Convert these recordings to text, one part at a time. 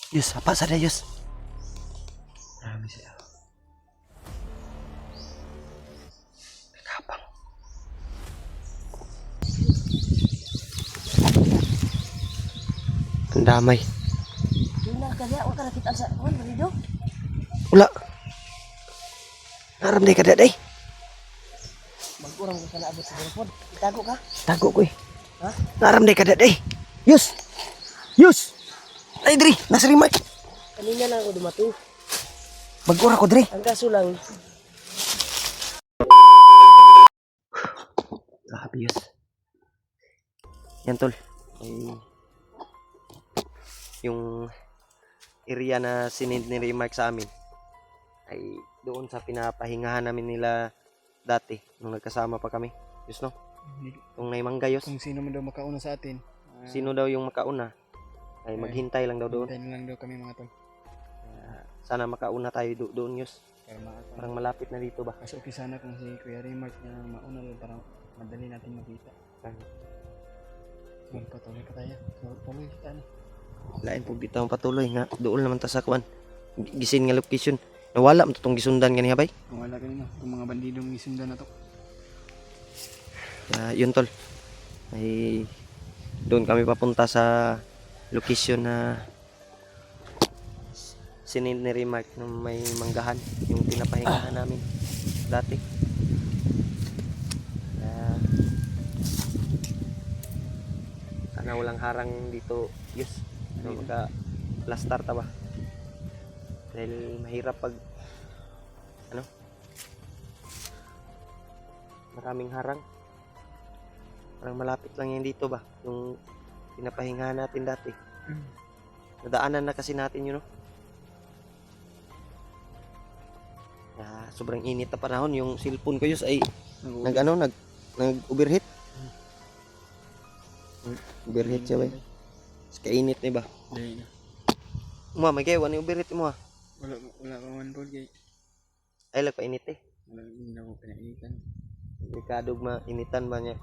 Yus, apa sada Yus? Grabe siya. Kapang. Ang damay. Wala ka diya, wala ka nakita sa kuan balido. Wala. Naram day kada day. Magurang ka na abot sa telefon. Itago ka? Tago ko eh. Ha? Naram day kada day. Yus. Yus. Ay diri, nasa remark. Kanina lang ako dumating. Magura ko diri. Ang kaso lang, Grabe Yus. Yan tol. Ay, yung area na sinend ni Remark sa amin ay doon sa pinapahingahan namin nila dati nung nagkasama pa kami. Yus no? Kung naimangga Yus. Kung sino man daw makauna sa atin. Sino daw yung makauna ay maghintay lang daw doon. Hintayin lang daw kami mga tol. Sana makauna tayo doon Yus. Para Parang malapit na dito ba? mas okay sana kung si Kuya Remark na mauna lang para madali natin makita. Magpatuloy pa tayo. Tuloy kita na. Lain po dito ang patuloy nga doon naman ta sa kuan. Gisin nga location. Nawala mo tong gisundan kaniya bay. Wala kanina. Itong mga bandidong isundan na to. Yun tol. Ay doon kami papunta sa location na sinend ni Remark na may manggahan yung pinapahingahan namin dati. Sana walang harang dito Yus. Magka plastar ta ba? Dahil mahirap pag maraming harang. Parang malapit lang yan dito ba? Yung pinapahingahan natin dati. Nadaanan na kasi natin yun, no? Sobrang init na panahon. Yung cellphone ko Yus ay nag-overheat. Overheat siya ba? Kainit na ba? Dahil na. May kaya wala yung overheat mo ha? Wala pa man po kay. Ay lang painit eh. Wala hindi ako pinainitan. Delikadog mainitan ba niya?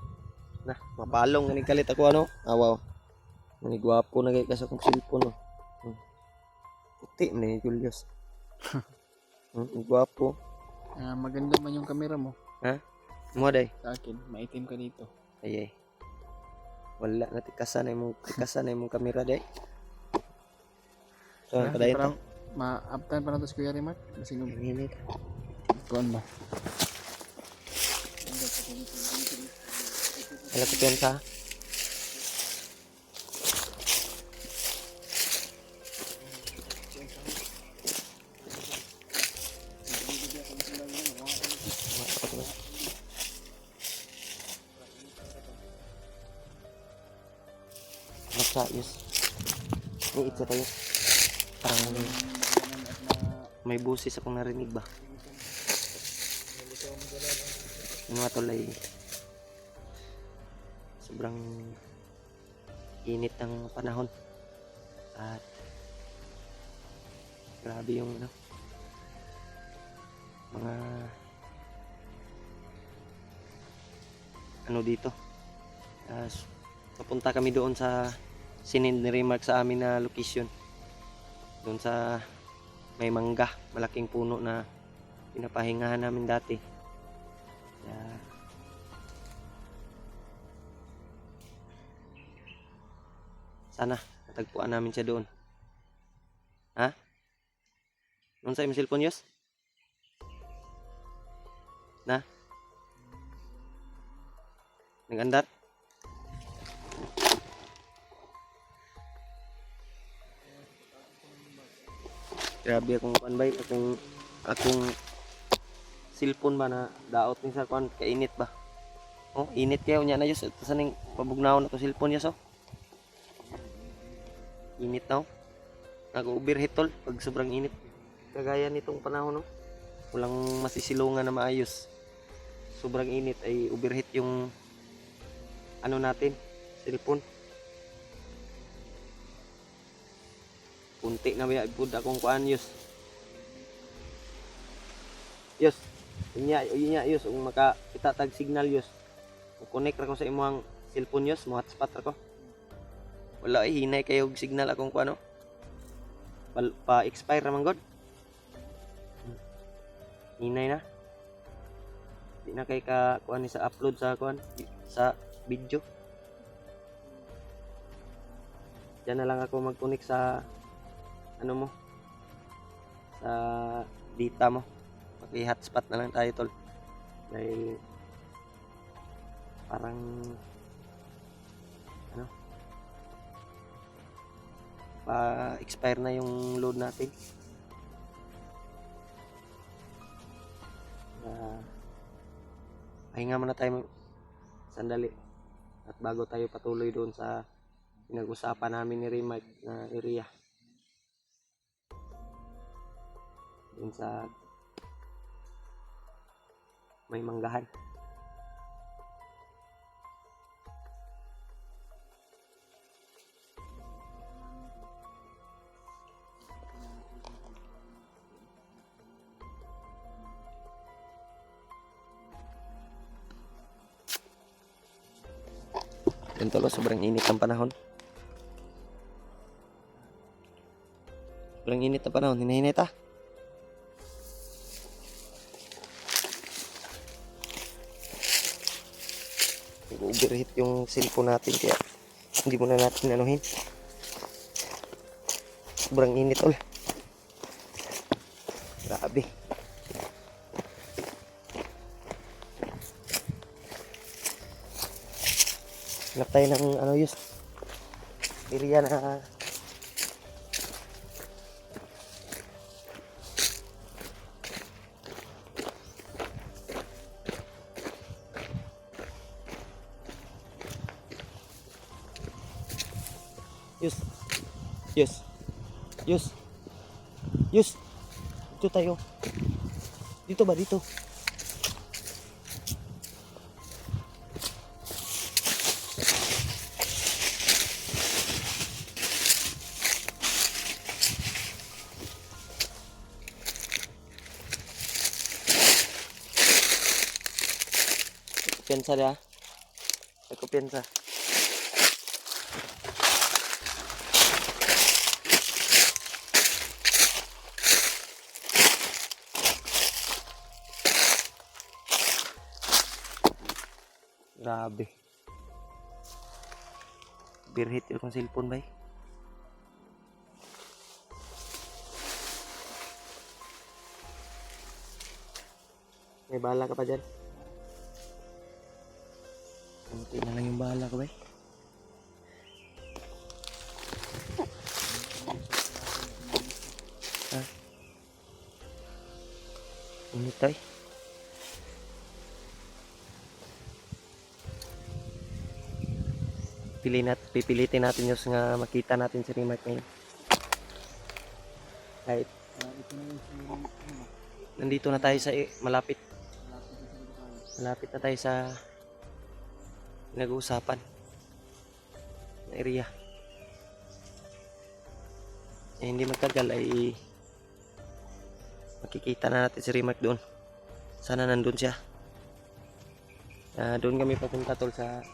Mapalong nga kalit ako ano? Wow. Manigwapo na kayo kasi akong cellphone no. Puti na ni Julius. Gwapo. Maganda man yung camera mo. Mo day. Sa akin, maitim ka dito. Ay. Wala na tikasan na imong kamera day. So, kada ito. Parang ma-uptan pa na to si Kuya Remark. Kasi nung Init. kuan ba? Alam ko yan ka. Yus. Iit ka tayo. Parang may busis akong narinig ba? Yung mga tol ay sobrang init ng panahon at grabe yung mga dito. Papunta kami doon sa sinend ni Remark sa amin na location. Doon sa may mangga, malaking puno na pinapahingahan namin dati. Sana natagpuan namin siya doon. Ha? Noon sa imong cellphone Yus? Na? Nag-andar? Grabe akong panbay, akong cellphone ba na daot ni sa kuan kainit ba? Oh, init kayo nya na Yus. Ito saning pabugnaw na to cellphone Yus oh. Init na oh. Nag-overheat tol pag sobrang init. Kagaya nitong panahon no. Walang masisilungan na maayos. Sobrang init ay overheat yung natin, cellphone. Punti na ba pud akong kuan Yus. Yus. Inya Yus ug maka itatag signal Yus. Connect ra ko sa imong cellphone Yus, mo hotspot ra ko. Wala hinay kayo og signal akong kuan no. pa-expire naman god. Hinay na. Di na kay ka kuan ni sa upload sa kuan sa video. Diyan na lang ako mag-connect sa ano mo sa data mo. Paki-hotspot na lang tayo tol. Dahil parang ano pa-expire na yung load natin. Pahinga muna tayo sandali at bago tayo patuloy doon sa pinag-usapan namin ni Remark na area doon sa may manggahan. Yan tolo, sobrang init ang panahon. Sobrang init ang panahon, hinahinit ah. Nag-overheat yung cellphone natin kaya hindi muna natin anuhin. Sobrang init tol. Grabe. Hanap tayo ng ano yus area na Yus dito tayo, dito ba dito? Piensa dia. Aku piensa. Grabe. Birhit yung cellphone bay. May bala ka pa dyan? Kunti na lang yung bala ko bay. Ha? Init tayo. Pipilitin natin yung nga makita natin si Remark ngayon. Kahit nandito na tayo sa malapit na tayo sa pinag-uusapan na area. Hindi magtagal ay makikita na natin si Remark doon. Sana nandun siya. Doon kami papunta tol sa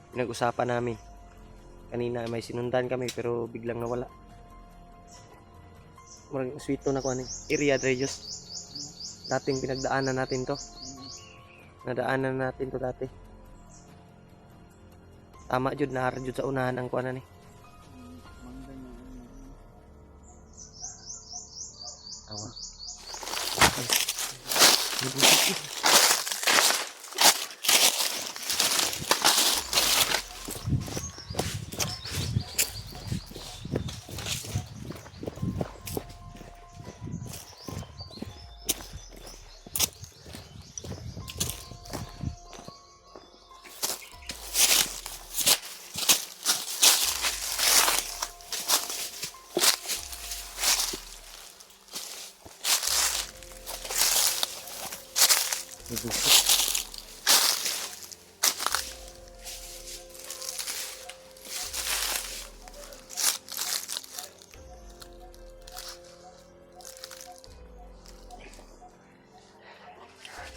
pinag-usapan namin. Kanina may sinundan kami pero biglang nawala. Marang sweeto na ko ano area Dreyos. Dating pinagdaanan natin to. Nadaanan natin to dati. Tama jud na jud sa unahan ang kuanan ni. Awa.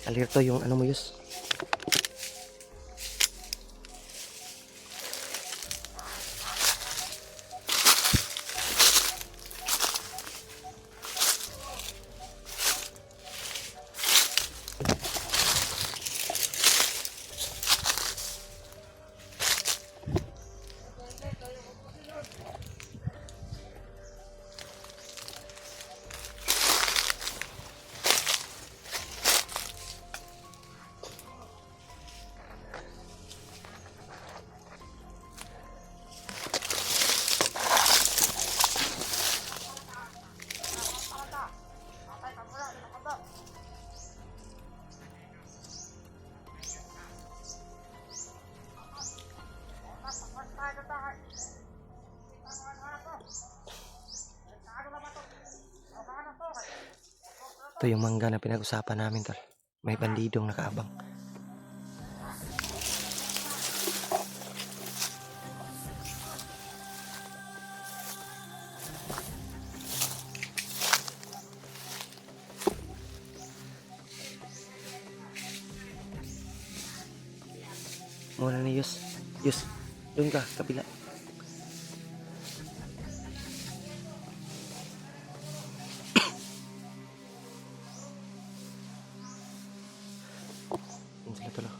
Alerto yung ano mo Yus. Ito yung mangga na pinag-usapan namin, tol. May bandidong nakaabang. Muna ni Yus. Yus, doon ka, kabila. Yun sila tulo.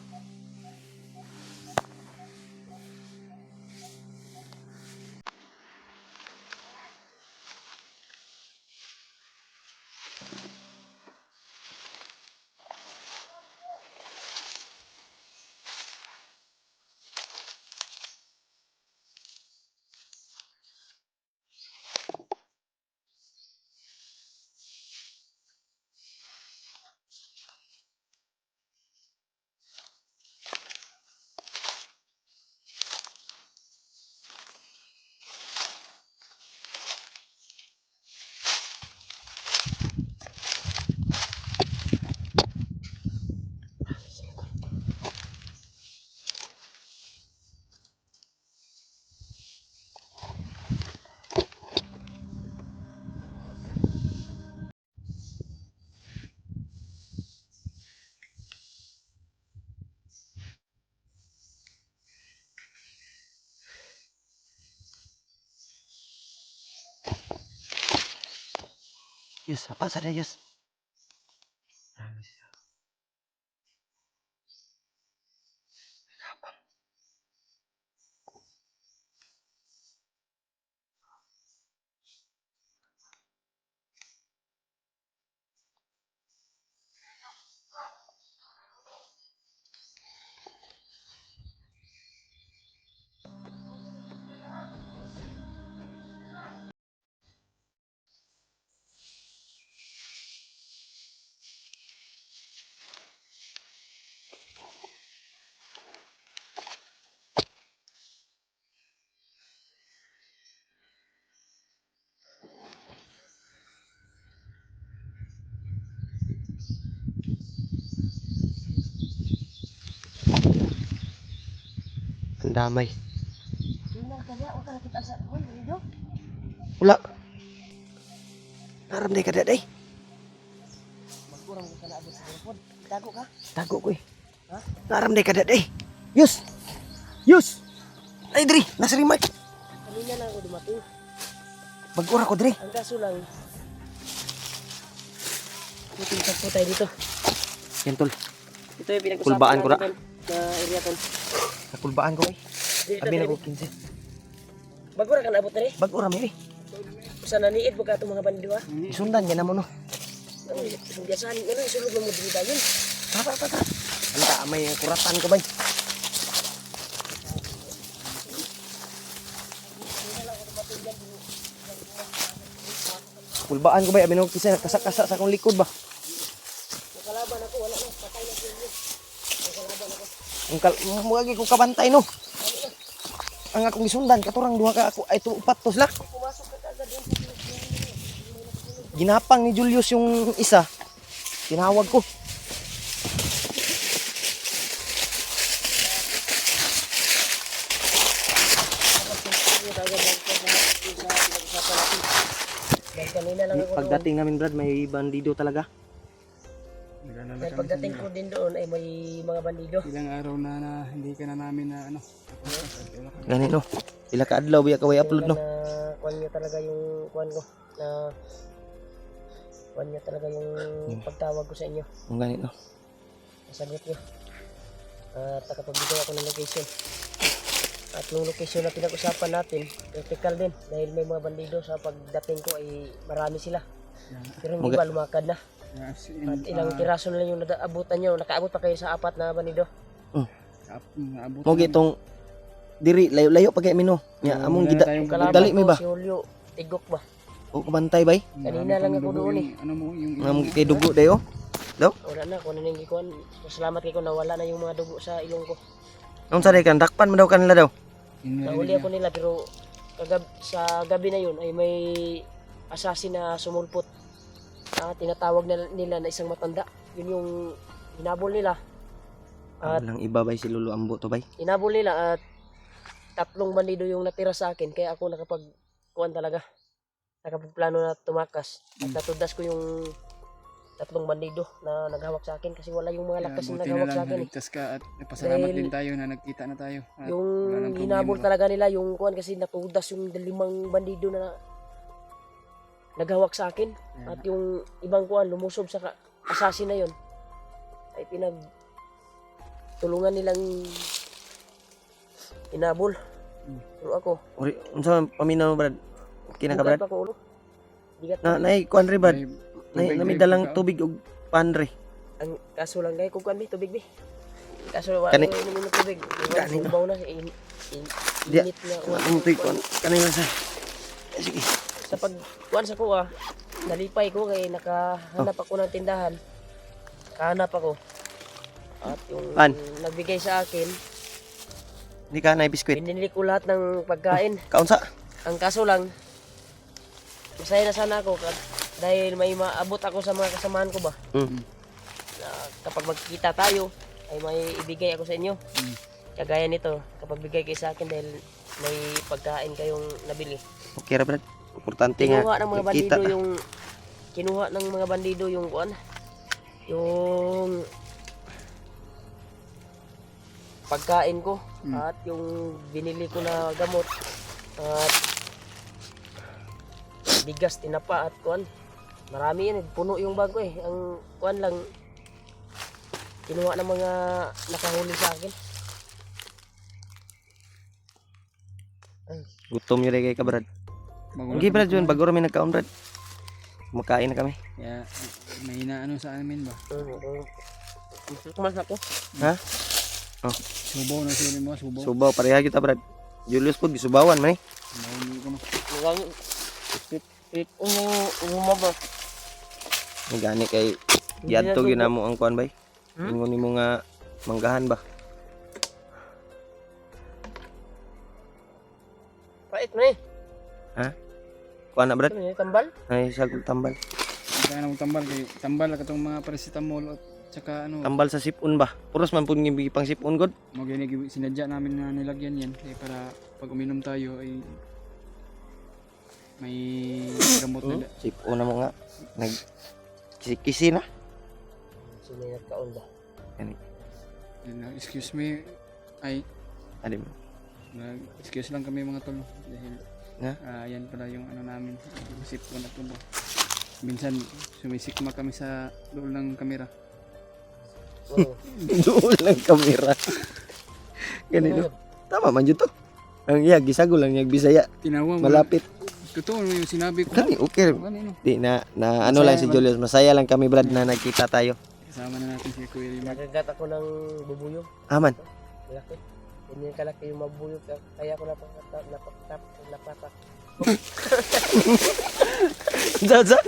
Yus, apa sada Yus? Ang damay. Yun lang kada, wala ka nakita sa kuwan, Banido. Wala. Naramday ka daday. Magkurang ko na abot sa telepon. Tago ka? Tago ko eh. Ha? Naramday ka daday. Yus! Yus! Ay, Dri! Nasa remark. Kanina lang ako dumating. Mag-ura ko, Dri. Ang kaso lang, puting po tayo dito. Yan, tol. Ito yung pinag-usapan Kulbaan ko na. natin na area ton. Nakulbaan ko eh. Dito Abi na tayo. ko 15. Bagura ka na abot na rin. Mag-ura, Miri. Sa naniid mo ka itong mga bandido ha. Isundan yan naman, no. Ano, isang biyasahan. Ano, isulog mo mo dito yun. Tata. Ang damay ang kuratan ko, bay. Kulbaan ko, bay. Abi na ko kisa kasak-kasak sa akong likod ba. Nakalaban ako, wala na. Patay na sila. Nakalaban ako. Mugagi ko kabantay, no. Ang akong isundan, katurang duha ka ako. Ay, ito, upat to sila. Pumasok ka agad doon sa Ginapang ni Julius yung isa. Tinawag ko. Dahil kanina lang ako doon. Pagdating namin, Brad, may bandido talaga. Nag-alala Dahil kami pagdating sa ko din doon ay may mga bandido. ilang araw na, hindi ka na namin na ano. Ganit, no. Pila ka adlaw, biya ka way upload, no. Na kuwan niya talaga yung kuwan ko. Na kuwan niya talaga yung pagtawag ko sa inyo. Ang ganit, no. Nasagot niyo. At nakapagbigay ako ng location. At yung location na pinag-usapan natin, critical din. Dahil may mga bandido sa pagdating ko ay marami sila. Pero hindi ba lumakad na? Yes, At ilang piraso na lang yung naabutan nyo. Nakaabot pa kayo sa 4 na bandido. naabot Mo gitong diri layo-layo pa kay mino. Nya among gida Kalaban dali mi ko ba? si Julio Tigok ba? O kabantay bay. Kanina lang ako doon eh. Ano mo yung Among kay dugo dayo. Daw. Wala na, kung ano nang gikuan. Salamat kay ko na wala na yung mga dugo sa ilong ko. Unsa day kan dakpan mo daw kanila daw. Nahuli ako nila pero sa gabi na yun ay may assassin na sumulpot. tinatawag nila na isang matanda. Yun yung hinabol nila. At Walang iba bay si Lolo Ambo to bay. hinabol nila at 3 bandido yung natira sa akin. Kaya ako nakapagkuhan talaga. Nakapagplano na tumakas. At natudas ko yung 3 bandido na naghawak sa akin kasi wala yung mga lakas na buti na naghawak lang sa akin. naligtas ka at pasalamat Dahil din tayo na nagkita na tayo. At wala Yung nang hinabol problema. talaga nila yung kuhan kasi natudas yung 5 bandido na naghawak sa akin. At yung ibang kuhan lumusob sa assassin na yon ay tulungan nilang hinabol. Pero ako, Uri, unsa man paminaw brad? Okay na ka brad? bugat pa ko ulo. Bigat Na pa. nay kuan ri brad. May Nay tubig, dalang tubig, tubig ug panre. Ang kaso lang kay kukuan mi tubig mi. Kaso wala Kani- ko inumin ng tubig. Kani- Ubaw na Diya. init na kuwan. Ang tubig kuan kanila sa. Sige. Sa pag kuwan sa kuha, nalipay ko kay nakahanap ako ng tindahan. Nakahanap ako. At yung Pan. nagbigay sa akin, Di ka nay biskwit. binili ko lahat ng pagkain. Kaunsa? Ang kaso lang, masaya na sana ako dahil may maabot ako sa mga kasamahan ko ba. Mm. Na kapag magkita tayo, ay may ibigay ako sa inyo. Kagaya nito, kapag bigay kayo sa akin dahil may pagkain kayong nabili. Okay ra brad. Importante nga. Kinuha ng mga kita bandido na. yung kinuha ng mga bandido yung kuan. Yung pagkain ko at yung binili ko na gamot at bigas, tinapa at kuan. Marami yan, puno yung bag ko eh. Ang kuan lang kinuha ng mga nakahuli sa akin. Gutom yun kay ka brad. Magulat Okay brad kami yun bago rami nagkaon brad. Kumakain na kami. Kaya may inaano sa amin ba? Kumas ako. Ha? Subaw na sila mo, subaw. Subaw pareha kita brad. Julius po gisubawan man eh. Mahuli ko no. Mukhang umabas. Gani kay Hindi giadto na gyud namo ang kuan bay. Hmm? Ingon nimo nga manggahan ba. Pait mo eh. Kuan na brad. Ano yun, tambal? Ay sagol tambal. Kaya nang tambal kay tambal ka tong mga paracetamol at saka ano, Tambal sa sipon ba? Puros man pud ngibigi pang sipon god. mo gani sinadya namin na nilagyan yan kaya para pag uminom tayo ay may gamot na. Sipon na mo nga. Nag kisi na. Sino yung nagkaon ba? Excuse me, ay Adim. excuse lang kami mga tol dahil Na? yan pala yung ano namin, sipon at tubo. Minsan sumisikma kami sa loob ng kamera. Oo. Doon lang kamera. Ganito. Tama man jud to. Ang iya gisagol lang yung Bisaya. Tinawa mo. Malapit. Totoo yung sinabi ko. Kani okay. Ano, ano? Di na ano lang si Julius. Masaya lang kami Brad na nagkita tayo. Kasama na natin si Kuya Rimar. Nagagat ako ng bubuyog. Aman. Malaki. Ganyan kalaki yung mabuyog. Kaya ako napatak. Zaza.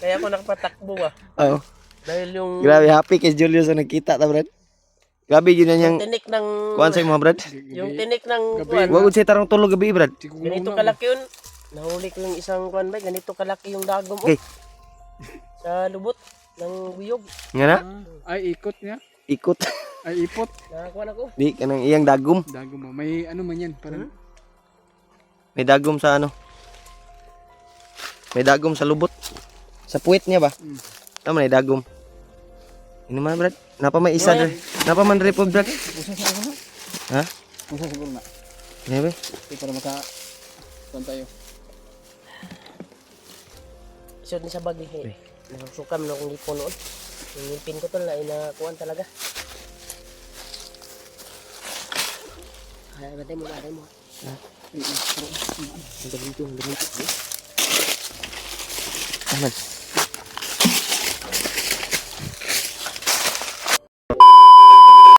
Kaya ako nakapatakbo ba. Oh. Dahil yung Grabe happy kay Julius na nagkita ta Brad. Grabe yun yung yang tinik ng kuan sa mo Brad. yung tinik ng Gabi. kuan. Wa gud say tarong tulog gabi Brad. Ganito kalaki yun. Nahuli ko yung isang kuan ba. Ganito kalaki yung dagom. Okay. Sa lubot ng buyog. Nga na Ay, ikot niya. ikot. Ay, ipot. Nakakuan ako. Di kanang iyang dagom. Dago mo. May ano man yan. Parang May dagom sa ano. May dagom sa lubot. Sa puwet niya ba? Tama na dagom. Ini man Brad. Napa may isa dre? Napa man dre po Brad? pusa sa ano? Ha? Pusa siguro na. Nebe. Para maka kuan tayo. Isod ni sa bag eh. Nakasukam na akong ipon noon. Yung ngipin ko to na inakuan talaga. Kaya gaday mo. Aman.